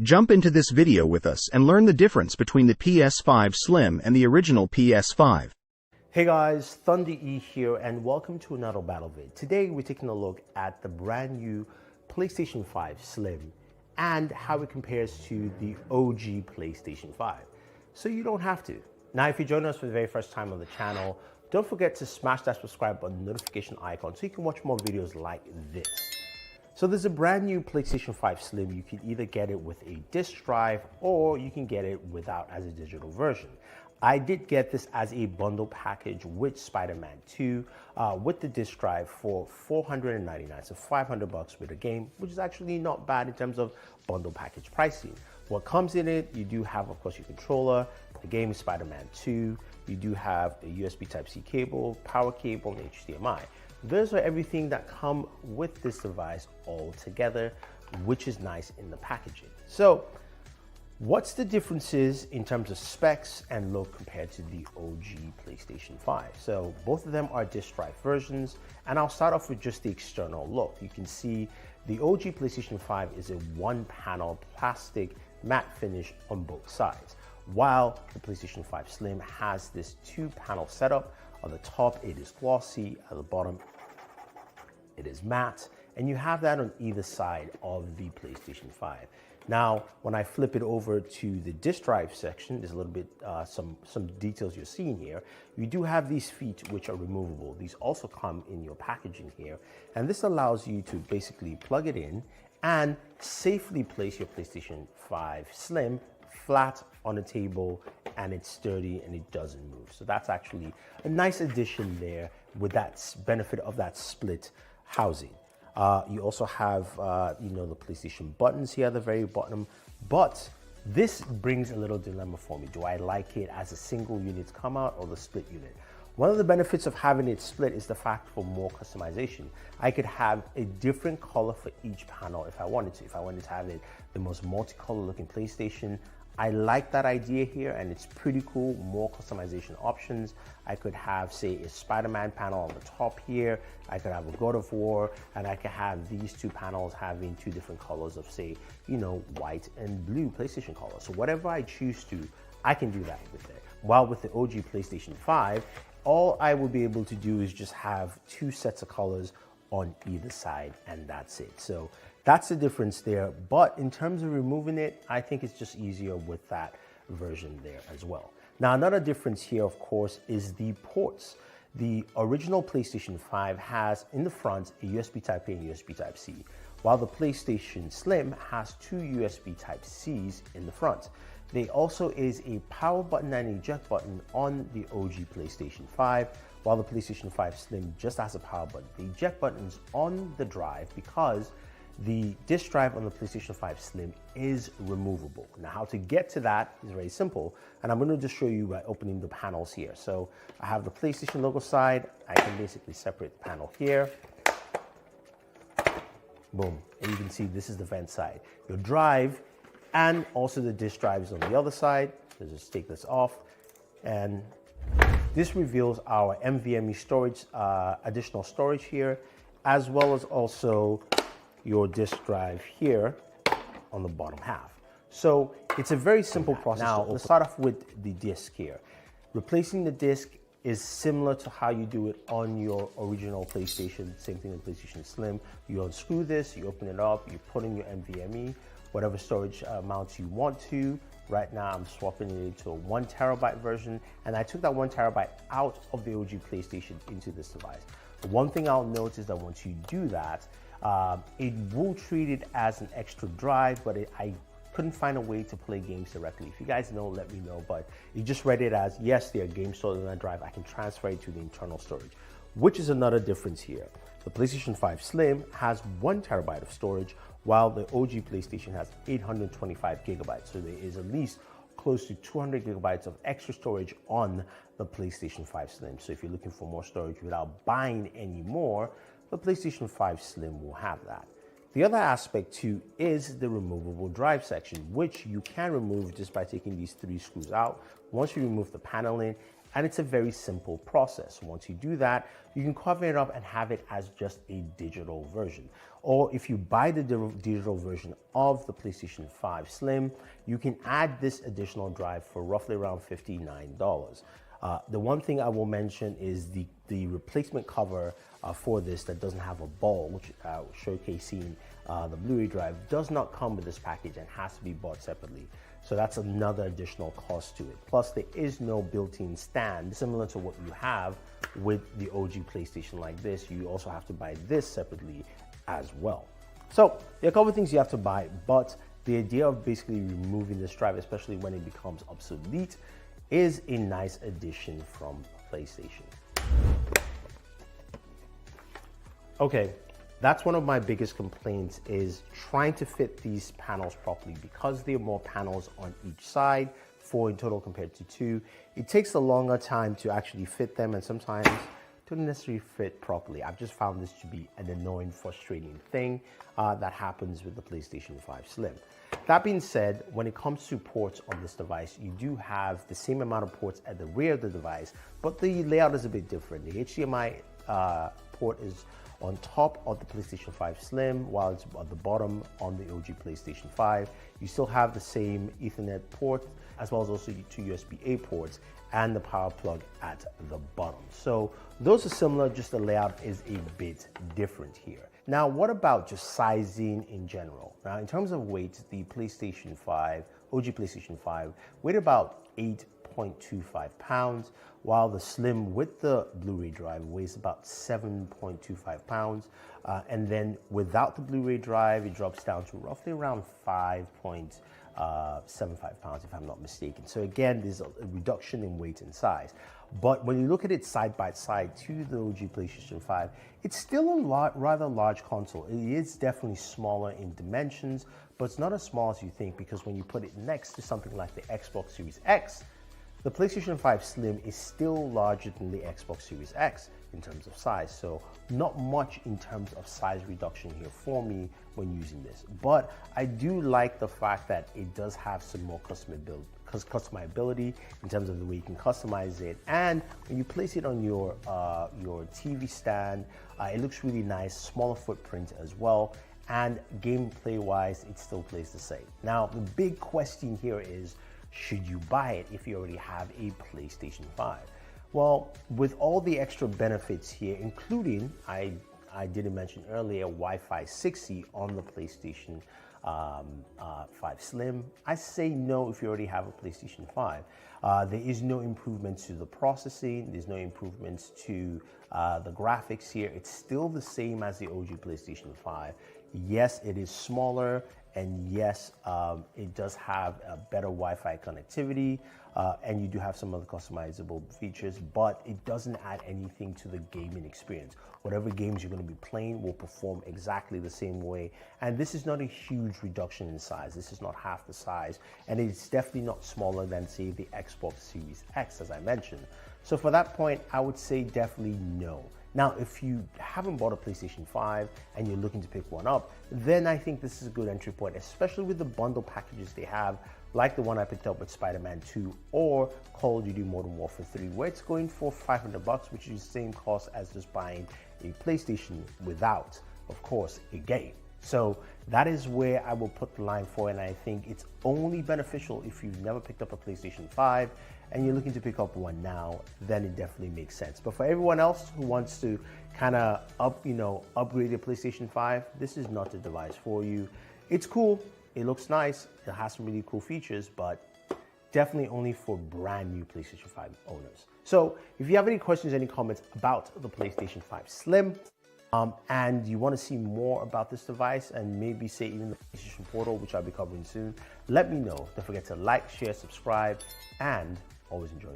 Jump into this video with us and learn the difference between the PS5 Slim and the original PS5. Hey guys, Thunder E here and welcome to another battle vid. Today we're taking a look at the brand new PlayStation 5 Slim and how it compares to the OG PlayStation 5. So you don't have to. Now if you join us for the very first time on the channel, don't forget to smash that subscribe button, notification icon so you can watch more videos like this. So there's a brand new PlayStation 5 Slim. You can either get it with a disc drive or you can get it without as a digital version. I did get this as a bundle package with Spider-Man 2 with the disc drive for $499, so $500 with a game, which is actually not bad in terms of bundle package pricing. What comes in it, you do have, of course, your controller, the game is Spider-Man 2, you do have a USB Type-C cable, power cable, and HDMI. Those are everything that come with this device all together, which is nice in the packaging. So what's the differences in terms of specs and look compared to the OG PlayStation 5? So both of them are disc drive versions, and I'll start off with just the external look. You can see the OG PlayStation 5 is a one-panel plastic matte finish on both sides, while the PlayStation 5 Slim has this two-panel setup. On the top, it is glossy. At the bottom, it is matte. And you have that on either side of the PlayStation 5. Now, when I flip it over to the disc drive section, there's a little bit, some details you're seeing here. You do have these feet, which are removable. These also come in your packaging here. And this allows you to basically plug it in and safely place your PlayStation 5 Slim flat on a table, and it's sturdy and it doesn't move. So that's actually a nice addition there with that benefit of that split housing. You also have, the PlayStation buttons here at the very bottom, but this brings a little dilemma for me. Do I like it as a single unit come out or the split unit? One of the benefits of having it split is the fact for more customization. I could have a different color for each panel if I wanted to. If I wanted to have it the most multicolor looking PlayStation, I like that idea here and it's pretty cool, more customization options. I could have, say, a Spider-Man panel on the top here. I could have a God of War, and I could have these two panels having two different colors of, say, white and blue PlayStation colors. So whatever I choose to, I can do that with it. While with the OG PlayStation 5, all I will be able to do is just have two sets of colors on either side, and that's it. So that's the difference there. But in terms of removing it, I think it's just easier with that version there as well. Now, another difference here, of course, is the ports. The original PlayStation 5 has in the front a USB Type-A and USB Type-C, while the PlayStation Slim has two USB Type-Cs in the front. There also is a power button and eject button on the OG PlayStation 5, while the PlayStation 5 Slim just has a power button. The eject button is on the drive because the disc drive on the PlayStation 5 Slim is removable. Now, how to get to that is very simple, and I'm going to just show you by opening the panels here. So I have the PlayStation logo side. I can basically separate the panel here. Boom. And you can see this is the vent side. Your drive and also the disc drive is on the other side. So just take this off, and this reveals our NVMe storage, additional storage here, as well as also your disk drive here on the bottom half. So it's a very simple process. Now, let's start off with the disk here. Replacing the disk is similar to how you do it on your original PlayStation, same thing in PlayStation Slim. You unscrew this, you open it up, you put in your NVMe, whatever storage amounts you want to. Right now, I'm swapping it into a 1 terabyte version, and I took that 1 terabyte out of the OG PlayStation into this device. The one thing I'll note is that once you do that, it will treat it as an extra drive, but I couldn't find a way to play games directly. If you guys know, let me know, but it just read it as, yes, there are games stored in that drive. I can transfer it to the internal storage, which is another difference here. The PlayStation 5 Slim has 1 terabyte of storage, while the OG PlayStation has 825 gigabytes. So there is at least close to 200 gigabytes of extra storage on the PlayStation 5 Slim. So if you're looking for more storage without buying any more, the PlayStation 5 Slim will have that. The other aspect too is the removable drive section, which you can remove just by taking these 3 screws out. Once you remove the paneling And it's a very simple process. Once you do that, you can cover it up and have it as just a digital version. Or if you buy the digital version of the PlayStation 5 Slim, you can add this additional drive for roughly around $59. The one thing I will mention is the replacement cover for this that doesn't have a ball, which showcasing the Blu-ray drive, does not come with this package and has to be bought separately. So that's another additional cost to it. Plus, there is no built-in stand, similar to what you have with the OG PlayStation like this. You also have to buy this separately as well. So there are a couple of things you have to buy, but the idea of basically removing this drive, especially when it becomes obsolete, is a nice addition from PlayStation. Okay, that's one of my biggest complaints, is trying to fit these panels properly. Because there are more panels on each side, 4 in total compared to 2, it takes a longer time to actually fit them, and sometimes don't necessarily fit properly. I've just found this to be an annoying, frustrating thing that happens with the PlayStation 5 Slim. That being said, when it comes to ports on this device, you do have the same amount of ports at the rear of the device, but the layout is a bit different. The HDMI port is on top of the PlayStation 5 Slim, while it's at the bottom on the OG PlayStation 5. You still have the same Ethernet port, as well as also 2 USB-A ports and the power plug at the bottom. So those are similar, just the layout is a bit different here. Now, what about just sizing in general? Now, in terms of weight, the PlayStation 5, OG PlayStation 5, weighed about 8.25 pounds, while the Slim with the Blu-ray drive weighs about 7.25 pounds. And then without the Blu-ray drive, it drops down to roughly around 5.75 pounds, if I'm not mistaken. So again, there's a reduction in weight and size. But when you look at it side by side to the OG PlayStation 5, it's still a rather large console. It is definitely smaller in dimensions, but it's not as small as you think, because when you put it next to something like the Xbox Series X, the PlayStation 5 Slim is still larger than the Xbox Series X in terms of size. So not much in terms of size reduction here for me when using this. But I do like the fact that it does have some more customizability in terms of the way you can customize it. And when you place it on your TV stand, it looks really nice, smaller footprint as well. And gameplay wise, it still plays the same. Now, the big question here is, should you buy it if you already have a PlayStation 5? Well, with all the extra benefits here, including, I didn't mention earlier, Wi-Fi 6E on the PlayStation 5 Slim, I say no if you already have a PlayStation 5. There is no improvements to the processing, there's no improvements to the graphics here. It's still the same as the OG PlayStation 5. Yes, it is smaller, and yes, it does have a better Wi-Fi connectivity, and you do have some other customizable features, but it doesn't add anything to the gaming experience. Whatever games you're going to be playing will perform exactly the same way, and this is not a huge reduction in size. This is not half the size, and it's definitely not smaller than, say, the Xbox Series X, as I mentioned. So for that point, I would say definitely no. Now, if you haven't bought a PlayStation 5 and you're looking to pick one up, then I think this is a good entry point, especially with the bundle packages they have, like the one I picked up with Spider-Man 2 or Call of Duty Modern Warfare 3, where it's going for $500, which is the same cost as just buying a PlayStation without, of course, a game. So that is where I will put the line for, and I think it's only beneficial if you've never picked up a PlayStation 5 and you're looking to pick up one now, then it definitely makes sense. But for everyone else who wants to kind of upgrade their PlayStation 5, this is not the device for you. It's cool, it looks nice, it has some really cool features, but definitely only for brand new PlayStation 5 owners. So if you have any questions, any comments about the PlayStation 5 Slim, and you want to see more about this device, and maybe say even the PlayStation Portal, which I'll be covering soon, let me know. Don't forget to like, share, subscribe, and always enjoy your